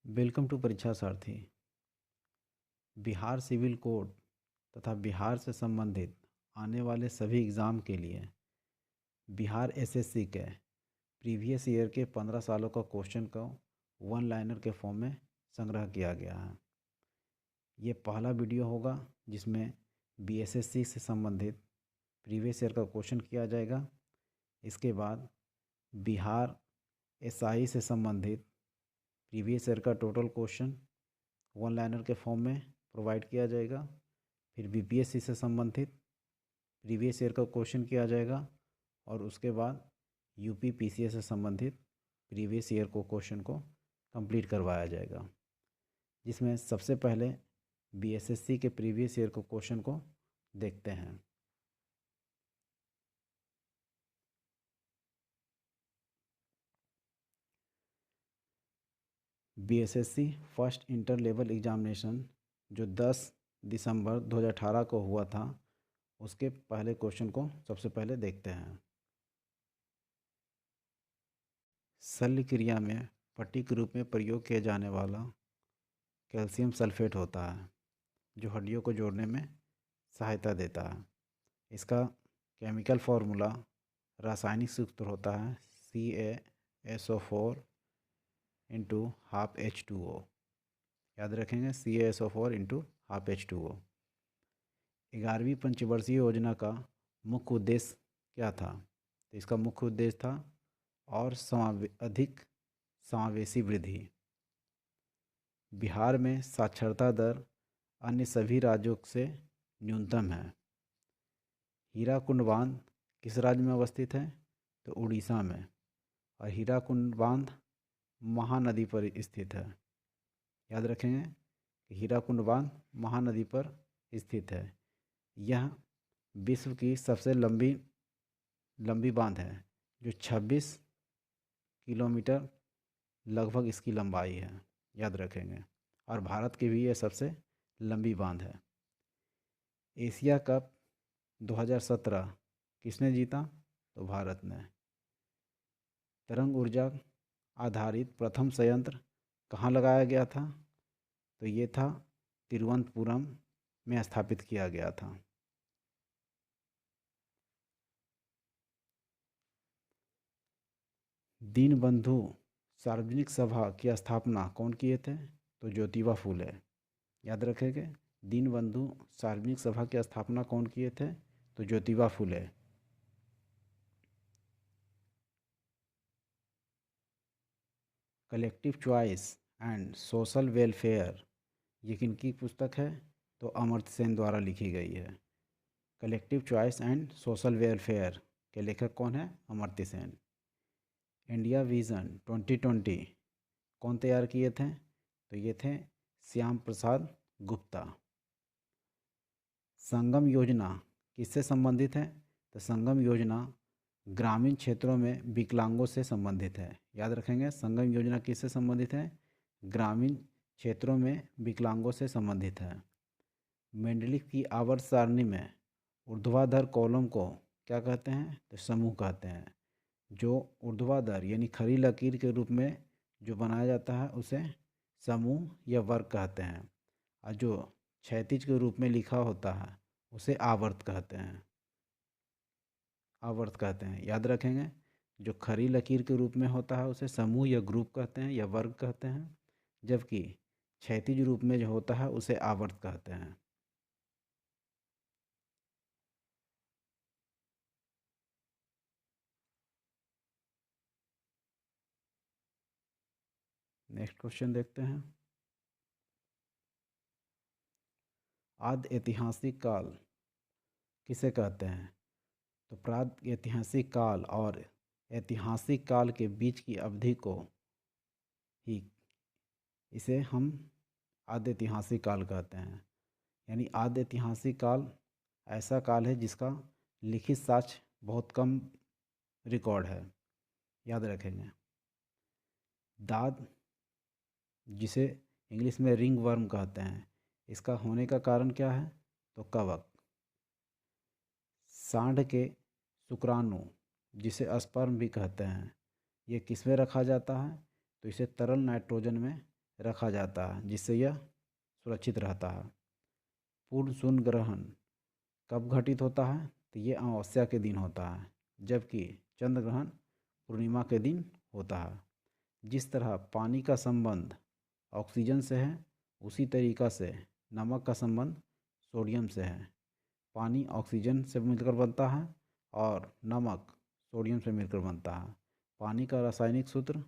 Welcome to परीक्षा सारथी। Bihar civil code तथा बिहार से संबंधित आने वाले सभी एग्ज़ाम के लिए बिहार एसएससी के प्रीवियस ईयर के 15 सालों का क्वेश्चन को वन लाइनर के फॉर्म में संग्रह किया गया है। ये पहला वीडियो होगा जिसमें बीएसएससी से संबंधित प्रीवियस ईयर का क्वेश्चन किया जाएगा। इसके बाद बिहार एसआई से संबंधित प्रीवियस ईयर का टोटल क्वेश्चन वन लाइनर के फॉर्म में प्रोवाइड किया जाएगा। फिर बीपीएससी से संबंधित प्रीवियस ईयर का क्वेश्चन किया जाएगा और उसके बाद यूपी पीसीएस से संबंधित प्रीवियस ईयर को क्वेश्चन को कंप्लीट करवाया जाएगा, जिसमें सबसे पहले बीएसएससी के प्रीवियस ईयर को क्वेश्चन को देखते हैं। BSSC first inter level examination जो 10 दिसंबर 2018 को हुआ था, उसके पहले क्वेश्चन को सबसे पहले देखते हैं। शल्य क्रिया में पट्टी के रूप में प्रयोग किया जाने वाला कैल्शियम सल्फेट होता है, जो हड्डियों को जोड़ने में सहायता देता है। इसका केमिकल फार्मूला रासायनिक सूत्र होता है CaSO4 इंटू हाफ H2O। याद रखेंगे CaSO4 इंटू हाफ H2O। 11वीं पंचवर्षीय योजना का मुख्य उद्देश्य क्या था? तो इसका मुख्य उद्देश्य था और अधिक समावेशी वृद्धि। बिहार में साक्षरता दर अन्य सभी राज्यों से न्यूनतम है। हीराकुंड बांध किस राज्य में अवस्थित है? तो उड़ीसा में। और हीराकुंड बांध महानदी पर स्थित है। याद रखेंगे कि हीराकुंड बांध महानदी पर स्थित है। यह विश्व की सबसे लंबी बांध है, जो 26 किलोमीटर लगभग इसकी लंबाई है। याद रखेंगे। और भारत की भी यह सबसे लंबी बांध है। एशिया कप 2017 किसने जीता? तो भारत ने। तरंग ऊर्जा आधारित प्रथम संयंत्र कहाँ लगाया गया था? तो ये था तिरुवनंतपुरम में स्थापित किया गया था। दीनबंधु सार्वजनिक सभा की स्थापना कौन किए थे? तो ज्योतिबा फूले। याद रखेंगे, दीनबंधु सार्वजनिक सभा की स्थापना कौन किए थे? तो Jyotiba Phule. Collective choice and social welfare ये किनकी पुस्तक है? तो अमर्त्य सेन द्वारा लिखी गई है। Collective choice and social welfare के लेखक कौन है? अमर्त्य सेन। इंडिया विजन 2020 कौन तैयार किए थे? तो ये थे श्याम प्रसाद गुप्ता। संगम योजना किससे संबंधित है? तो संगम योजना ग्रामीण क्षेत्रों में विकलांगों से संबंधित है। याद रखेंगे, संगम योजना किससे संबंधित है? ग्रामीण क्षेत्रों में विकलांगों से संबंधित है। मेंडलीफ की आवर्त सारणी में ऊर्ध्वाधर कॉलम को क्या कहते हैं? तो समूह कहते हैं। जो ऊर्ध्वाधर यानी खड़ी लकीर के रूप में जो बनाया जाता है उसे समूह या वर्ग कहते हैं, और जो क्षैतिज के रूप में लिखा होता है उसे आवर्त कहते हैं। आवर्त कहते हैं। याद रखेंगे, जो खड़ी लकीर के रूप में होता है उसे समूह या ग्रुप कहते हैं या वर्ग कहते हैं, जबकि क्षैतिज रूप में जो होता है उसे आवर्त कहते हैं। नेक्स्ट क्वेश्चन देखते हैं। आद्य ऐतिहासिक काल किसे कहते हैं? तो प्राग ऐतिहासिक काल और ऐतिहासिक काल के बीच की अवधि को ही इसे हम आद्य ऐतिहासिक काल कहते हैं। यानी आद्य ऐतिहासिक काल ऐसा काल है जिसका लिखित साक्ष्य बहुत कम रिकॉर्ड है। याद रखेंगे। दाद जिसे इंग्लिश में रिंग वर्म कहते हैं, इसका होने का कारण क्या है? तो कवक। सांड के शुक्राणु, जिसे स्पर्म भी कहते हैं, ये किसमें रखा जाता है? तो इसे तरल नाइट्रोजन में रखा जाता है, जिससे यह सुरक्षित रहता है। पूर्ण शून्य ग्रहण कब घटित होता है? तो ये अमावस्या के दिन होता है, जबकि चंद्र ग्रहण पूर्णिमा के दिन होता है। जिस तरह पानी का संबंध ऑक्सीजन से है, उसी तरीक़ा से नमक का संबंध सोडियम से है। पानी ऑक्सीजन से मिलकर बनता है और नमक सोडियम से मिलकर बनता है। पानी का रासायनिक सूत्र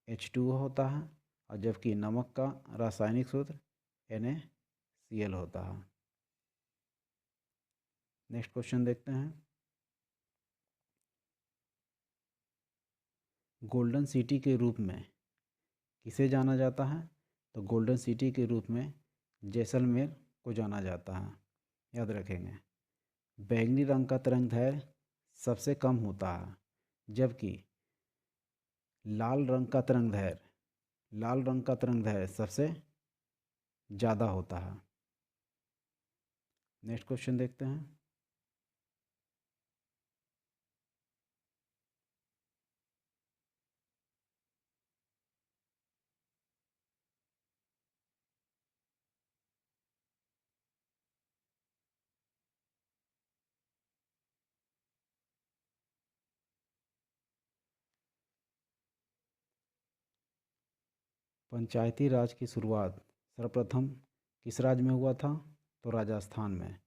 H2O होता है, और जबकि नमक का रासायनिक सूत्र NaCl होता है। नेक्स्ट क्वेश्चन देखते हैं। गोल्डन सिटी के रूप में किसे जाना जाता है? तो गोल्डन सिटी के रूप में जैसलमेर को जाना जाता है। याद रखेंगे। बैंगनी रंग का तरंगदैर्घ्य सबसे कम होता है, जबकि लाल रंग का तरंगदैर्घ्य सबसे ज़्यादा होता है। नेक्स्ट क्वेश्चन देखते हैं। पंचायती राज की शुरुआत सर्वप्रथम किस राज्य में हुआ था? तो राजस्थान में।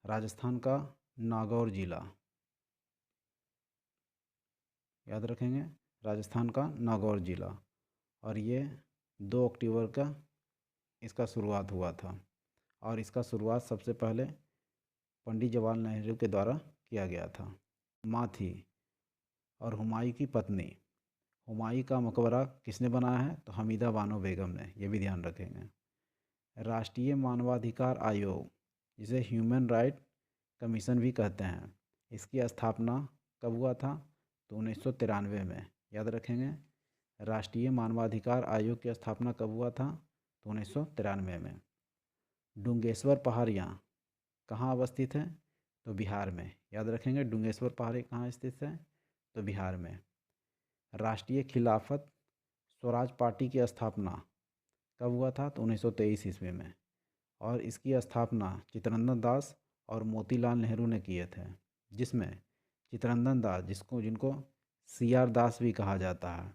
राजस्थान का नागौर जिला। याद रखेंगे, राजस्थान का नागौर जिला। और ये 2 अक्टूबर का इसका शुरुआत हुआ था, और इसका शुरुआत सबसे पहले पंडित जवाहरलाल नेहरू के द्वारा किया गया था। माँ थी और हुमायूं की पत्नी। हुमायूं का मकबरा किसने बनाया है? तो हमीदा बानो बेगम ने। ये भी ध्यान रखेंगे। राष्ट्रीय मानवाधिकार आयोग, जिसे ह्यूमन राइट कमीशन भी कहते हैं, इसकी स्थापना कब हुआ था? तो 1993 में। याद रखेंगे। राष्ट्रीय मानवाधिकार आयोग की स्थापना कब हुआ था? तो 1993 में। डुंगेश्वर पहाड़ियाँ कहाँ अवस्थित हैं? तो बिहार में। याद रखेंगे, डुंगेश्वर पहाड़ी कहाँ स्थित है? तो बिहार में। राष्ट्रीय खिलाफत स्वराज पार्टी की स्थापना कब हुआ था? तो 1923 ईस्वी में। और इसकी स्थापना चित्तरंजन दास और मोतीलाल नेहरू ने किए थे, जिसमें चित्तरंजन दास, जिनको CR दास भी कहा जाता है,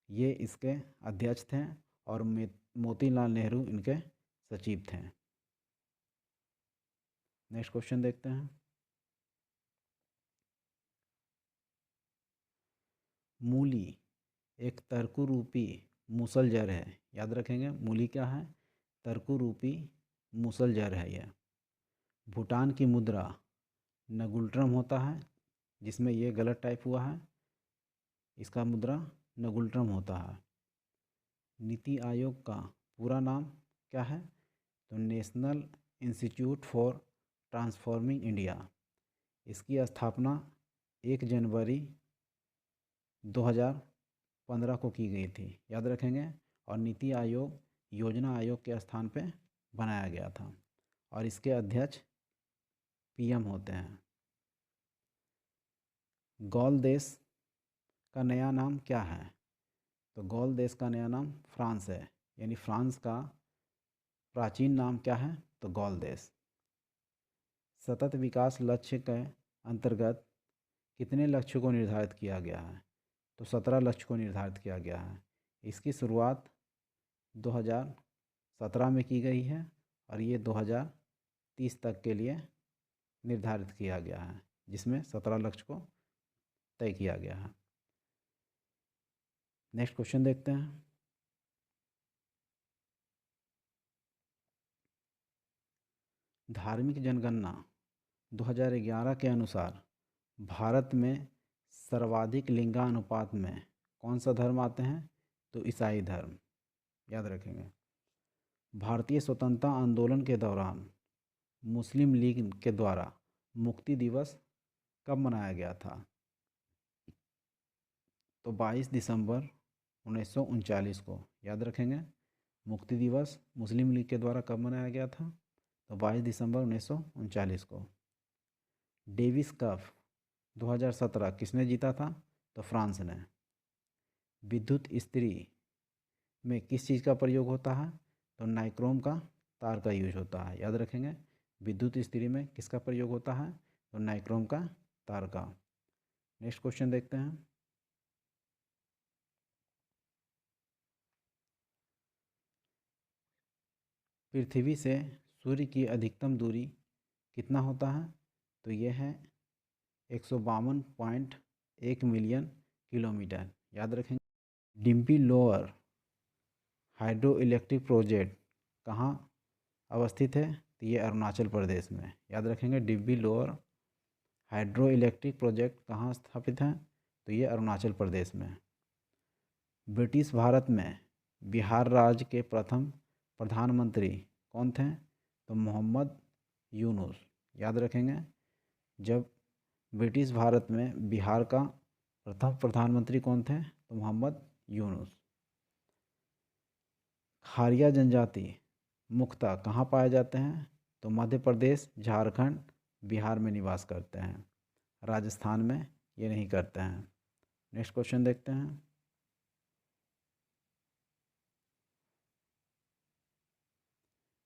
ये इसके अध्यक्ष थे, और मोतीलाल नेहरू इनके सचिव थे। नेक्स्ट क्वेश्चन देखते हैं। मूली एक तर्कु रूपी मूसल जड़ है। याद रखेंगे, मूली क्या है? तर्कु रूपी मूसल जड़ है यह। भूटान की मुद्रा नगुल्ट्रम होता है, जिसमें ये गलत टाइप हुआ है। इसका मुद्रा नगुल्ट्रम होता है। नीति आयोग का पूरा नाम क्या है? तो national institute for transforming India. इसकी स्थापना 1 जनवरी 2015 को की गई थी। याद रखेंगे। और नीति आयोग योजना आयोग के स्थान पे बनाया गया था, और इसके अध्यक्ष PM होते हैं। गौल देश का नया नाम क्या है? तो गौल देश का नया नाम फ्रांस है। यानी फ्रांस का प्राचीन नाम क्या है? तो गौल देश। सतत विकास लक्ष्य के अंतर्गत कितने लक्ष्यों को निर्धारित किया गया है? तो 17 लक्ष्य को निर्धारित किया गया है। इसकी शुरुआत 2017 में की गई है, और ये 2030 तक के लिए निर्धारित किया गया है, जिसमें 17 लक्ष्य को तय किया गया है। नेक्स्ट क्वेश्चन देखते हैं। धार्मिक जनगणना 2011 के अनुसार भारत में सर्वाधिक लिंगानुपात में कौन सा धर्म आते हैं? तो ईसाई धर्म। याद रखेंगे। भारतीय स्वतंत्रता आंदोलन के दौरान मुस्लिम लीग के द्वारा मुक्ति दिवस कब मनाया गया था? तो 22 दिसंबर 1939 को। याद रखेंगे। मुक्ति दिवस मुस्लिम लीग के द्वारा कब मनाया गया था? तो 22 दिसंबर 1939 को। डेविस कप 2017 किसने जीता था? तो फ्रांस ने। विद्युत इस्त्री में किस चीज़ का प्रयोग होता है? तो नाइक्रोम का तार का यूज होता है, याद रखेंगे। विद्युत इस्त्री में किसका प्रयोग होता है? तो नाइक्रोम का तार का। नेक्स्ट क्वेश्चन देखते हैं। पृथ्वी से सूर्य की अधिकतम दूरी कितना होता है? तो यह है 152.1 मिलियन किलोमीटर, याद रखेंगे। Dimpy lower hydro electric project कहाँ अवस्थित है? तो ये अरुणाचल प्रदेश में, याद रखेंगे। Dimpy lower hydro electric project कहाँ स्थापित है? तो ये अरुणाचल प्रदेश में। ब्रिटिश भारत में बिहार राज्य के प्रथम प्रधानमंत्री कौन थे? तो मोहम्मद यूनुस, याद रखेंगे। जब ब्रिटिश भारत में बिहार का प्रथम प्रधानमंत्री कौन थे? तो मोहम्मद यूनुस। खारिया जनजाति मुख्यतः कहाँ पाए जाते हैं? तो मध्य प्रदेश, झारखंड, बिहार में निवास करते हैं। राजस्थान में ये नहीं करते हैं। नेक्स्ट क्वेश्चन देखते हैं।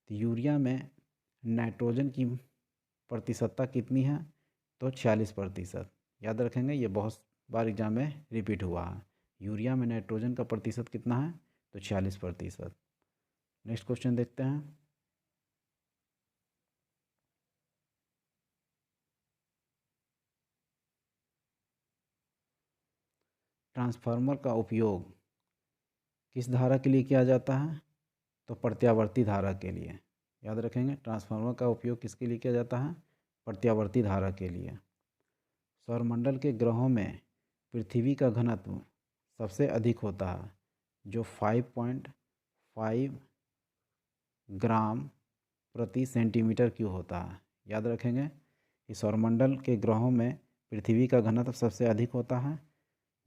तो यूरिया में नाइट्रोजन की प्रतिशतता कितनी है? तो 46%, याद रखेंगे। ये बहुत बार एग्जाम में रिपीट हुआ है। यूरिया में नाइट्रोजन का प्रतिशत कितना है? तो 46%। नेक्स्ट क्वेश्चन देखते हैं। ट्रांसफार्मर का उपयोग किस धारा के लिए किया जाता है? तो प्रत्यावर्ती धारा के लिए, याद रखेंगे। ट्रांसफार्मर का उपयोग किसके लिए किया जाता है? प्रत्यावर्ती धारा के लिए। सौरमंडल के ग्रहों में पृथ्वी का घनत्व सबसे अधिक होता है, जो 5.5 ग्राम प्रति सेंटीमीटर क्यूब होता है, याद रखेंगे। इस सौरमंडल के ग्रहों में पृथ्वी का घनत्व सबसे अधिक होता है,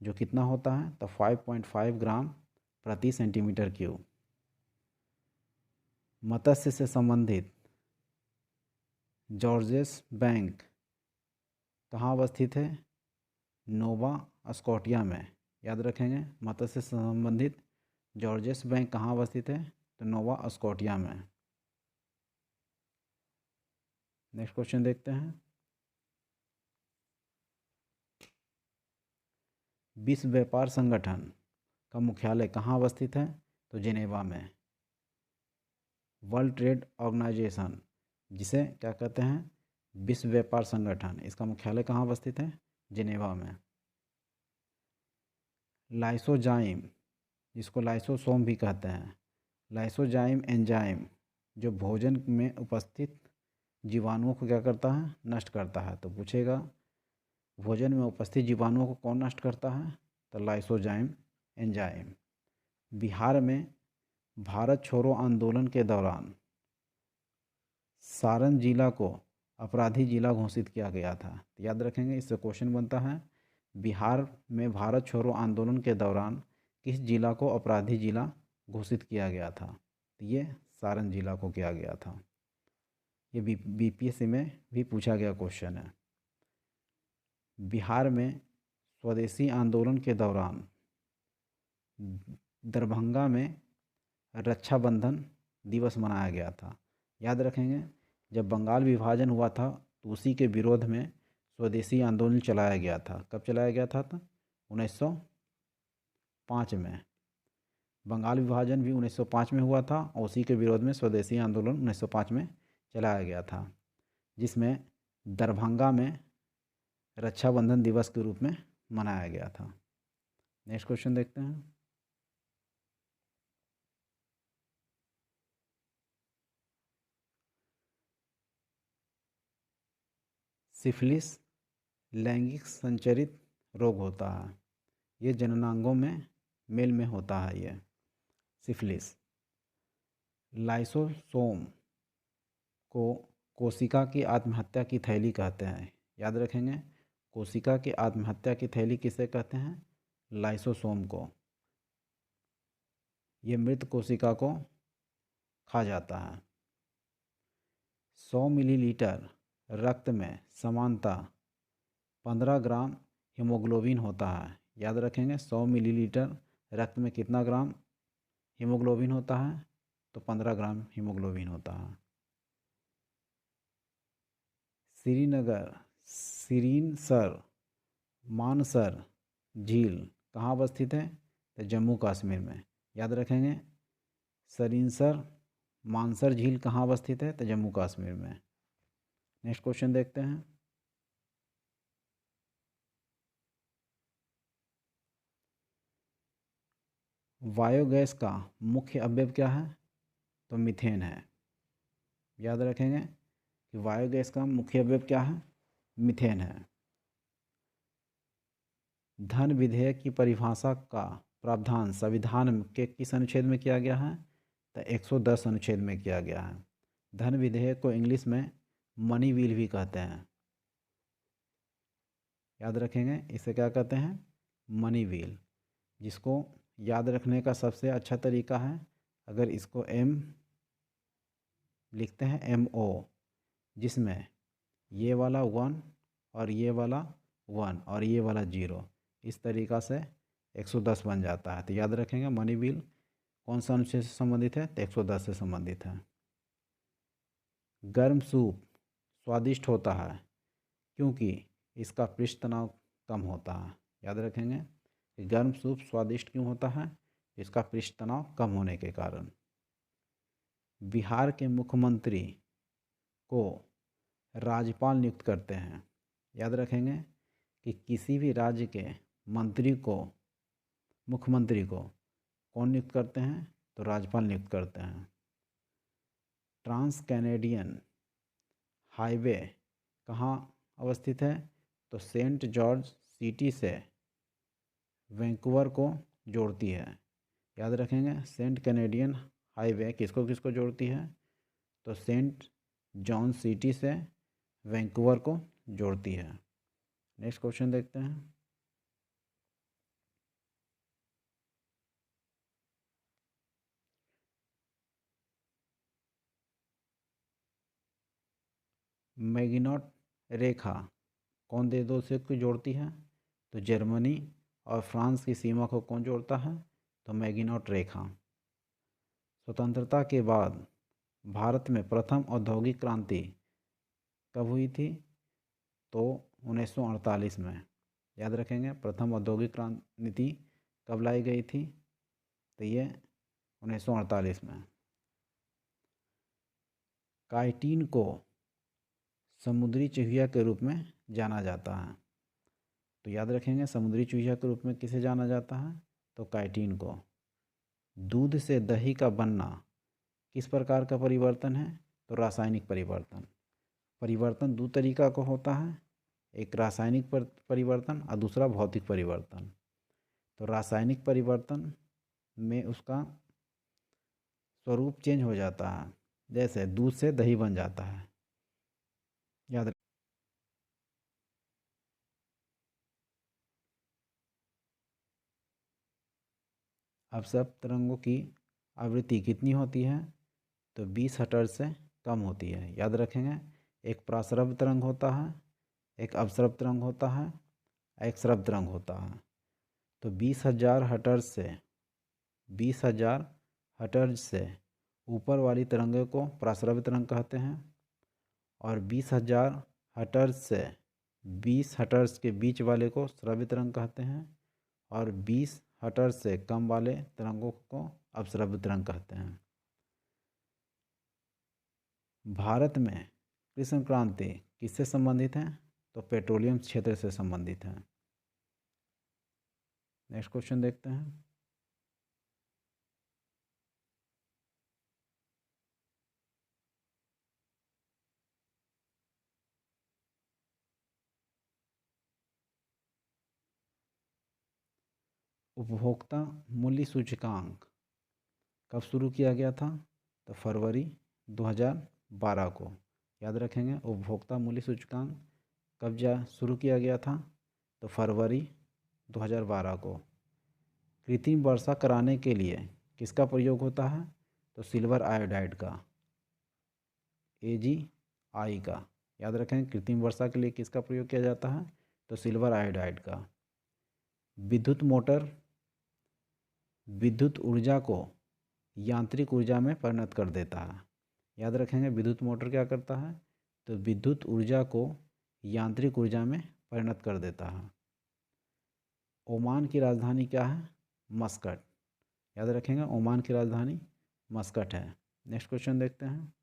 जो कितना होता है? तो 5.5 ग्राम प्रति सेंटीमीटर क्यूब। मत्स्य से संबंधित जॉर्जेस बैंक कहाँ अवस्थित है? नोवा स्कॉटिया में, याद रखेंगे। मत्स्य से संबंधित जॉर्जेस बैंक कहाँ अवस्थित है? तो नोवा स्कॉटिया में। नेक्स्ट क्वेश्चन देखते हैं। विश्व व्यापार संगठन का मुख्यालय कहाँ अवस्थित है? तो जिनेवा में। वर्ल्ड ट्रेड ऑर्गेनाइजेशन, जिसे क्या कहते हैं? विश्व व्यापार संगठन, इसका मुख्यालय कहाँ अवस्थित है? जिनेवा में। लाइसोजाइम, जिसको लाइसोसोम भी कहते हैं, लाइसोजाइम एंजाइम जो भोजन में उपस्थित जीवाणुओं को क्या करता है? नष्ट करता है। तो पूछेगा भोजन में उपस्थित जीवाणुओं को कौन नष्ट करता है? तो लाइसोजाइम एंजाइम। बिहार में भारत छोड़ो आंदोलन के दौरान सारण जिला को अपराधी जिला घोषित किया गया था, याद रखेंगे। इससे क्वेश्चन बनता है, बिहार में भारत छोड़ो आंदोलन के दौरान किस जिला को अपराधी जिला घोषित किया गया था? तो ये सारण जिला को किया गया था। ये बीपीएससी में भी पूछा गया क्वेश्चन है। बिहार में स्वदेशी आंदोलन के दौरान दरभंगा में रक्षाबंधन दिवस मनाया गया था, याद रखेंगे। जब बंगाल विभाजन हुआ था तो उसी के विरोध में स्वदेशी आंदोलन चलाया गया था। कब चलाया गया था? तो 1905 में। बंगाल विभाजन भी 1905 में हुआ था और उसी के विरोध में स्वदेशी आंदोलन 1905 में चलाया गया था, जिसमें दरभंगा में रक्षाबंधन दिवस के रूप में मनाया गया था। नेक्स्ट क्वेश्चन देखते हैं। सिफिलिस लैंगिक संचरित रोग होता है, ये जननांगों में मेल में होता है। ये सिफिलिस। लाइसोसोम को कोशिका की आत्महत्या की थैली कहते हैं, याद रखेंगे। कोशिका की आत्महत्या की थैली किसे कहते हैं? लाइसोसोम को। ये मृत कोशिका को खा जाता है। 100 मिलीलीटर रक्त में सामान्यतः 15 ग्राम हीमोग्लोबिन होता है। याद रखेंगे 100 मिलीलीटर रक्त में कितना ग्राम हीमोग्लोबिन होता है, तो 15 ग्राम हीमोग्लोबिन होता है। श्रीनसर मानसर झील कहाँ अवस्थित है, तो जम्मू कश्मीर में। याद रखेंगे श्रीनसर मानसर झील कहाँ अवस्थित है, तो जम्मू कश्मीर में। नेक्स्ट क्वेश्चन देखते हैं। बायोगैस का मुख्य अवयव क्या है, तो मीथेन है। याद रखेंगे कि बायोगैस का मुख्य अवयव क्या है, मीथेन है। धन विधेयक की परिभाषा का प्रावधान संविधान के किस अनुच्छेद में किया गया है, तो 110 अनुच्छेद में किया गया है। धन विधेयक को इंग्लिश में मनी बिल भी कहते हैं। याद रखेंगे इसे क्या कहते हैं, मनी बिल। जिसको याद रखने का सबसे अच्छा तरीका है, अगर इसको एम लिखते हैं MO, जिसमें ये वाला 1 और ये वाला 1 और ये वाला 0, इस तरीक़ा से 110 बन जाता है। तो याद रखेंगे मनी बिल कौन सा अनुच्छेद से संबंधित है, तो 110 से संबंधित है। गर्म सूप स्वादिष्ट होता है क्योंकि इसका पृष्ठ तनाव कम होता है। याद रखेंगे कि गर्म सूप स्वादिष्ट क्यों होता है, इसका पृष्ठ तनाव कम होने के कारण। बिहार के मुख्यमंत्री को राज्यपाल नियुक्त करते हैं। याद रखेंगे कि किसी भी राज्य के मंत्री को, मुख्यमंत्री को कौन नियुक्त करते हैं, तो राज्यपाल नियुक्त करते हैं। ट्रांस कैनेडियन हाईवे कहाँ अवस्थित है, तो सेंट जॉर्ज सिटी से वैंकूवर को जोड़ती है। याद रखेंगे सेंट कैनेडियन हाईवे किसको किसको जोड़ती है, तो सेंट जॉन सिटी से वैंकूवर को जोड़ती है। नेक्स्ट क्वेश्चन देखते हैं। मैगिनॉट रेखा कौन दे दो से को जोड़ती है, तो जर्मनी और फ्रांस की सीमा को कौन जोड़ता है, तो मैगिनॉट रेखा। स्वतंत्रता के बाद भारत में प्रथम औद्योगिक क्रांति कब हुई थी, तो 1948 में। याद रखेंगे प्रथम औद्योगिक क्रांति कब लाई गई थी, तो ये 1948 में। काइटिन को समुद्री चूहिया के रूप में जाना जाता है। तो याद रखेंगे समुद्री चूहिया के रूप में किसे जाना जाता है, तो काइटिन को। दूध से दही का बनना किस प्रकार का परिवर्तन है, तो रासायनिक परिवर्तन। परिवर्तन दो तरीका का होता है, एक रासायनिक परिवर्तन और दूसरा भौतिक परिवर्तन। तो रासायनिक परिवर्तन में उसका स्वरूप चेंज हो जाता है, जैसे दूध से दही बन जाता है। याद अपसर्प तरंगों की आवृत्ति कितनी होती है, तो 20 हर्ट्ज से कम होती है। याद रखेंगे एक प्रासरव तरंग होता है, एक अपसर्प तरंग होता है, एक स्रव तरंग होता है। तो 20,000 हर्ट्ज से ऊपर वाली तरंगों को प्रासरव तरंग कहते हैं, और 20,000 हर्ट्ज से 20 हर्ट्ज के बीच वाले को स्रव्य तरंग कहते हैं, और 20 हर्ट्ज से कम वाले तरंगों को अपस्रव्य तरंग कहते हैं। भारत में कृष्ण क्रांति किससे संबंधित है, तो पेट्रोलियम क्षेत्र से संबंधित है। नेक्स्ट क्वेश्चन देखते हैं। उपभोक्ता मूल्य सूचकांक कब शुरू किया गया था, तो फरवरी 2012 को। याद रखेंगे उपभोक्ता मूल्य सूचकांक कब शुरू किया गया था, तो फरवरी 2012 को। कृत्रिम वर्षा कराने के लिए किसका प्रयोग होता है, तो सिल्वर आयोडाइड का, AgI का। याद रखें, कृत्रिम वर्षा के लिए किसका प्रयोग किया जाता है? तो सिल्वर आयोडाइड का। विद्युत मोटर विद्युत ऊर्जा को यांत्रिक ऊर्जा में परिणत कर देता है। याद रखेंगे, विद्युत मोटर क्या करता है? तो विद्युत ऊर्जा को यांत्रिक ऊर्जा में परिणत कर देता है। ओमान की राजधानी क्या है? मस्कट। याद रखेंगे, ओमान की राजधानी मस्कट है। नेक्स्ट क्वेश्चन देखते हैं।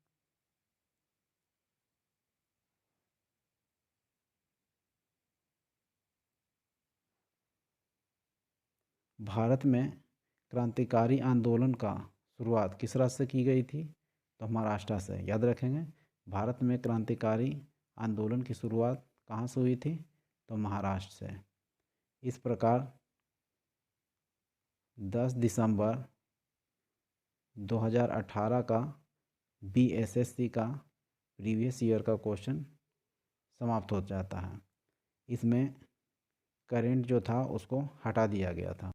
भारत में क्रांतिकारी आंदोलन का शुरुआत किस राज्य से की गई थी? तो महाराष्ट्र से। याद रखेंगे, भारत में क्रांतिकारी आंदोलन की शुरुआत कहाँ से हुई थी? तो महाराष्ट्र से। इस प्रकार 10 दिसंबर 2018 का बीएसएससी का प्रीवियस ईयर का क्वेश्चन समाप्त हो जाता है। इसमें करंट जो था उसको हटा दिया गया था।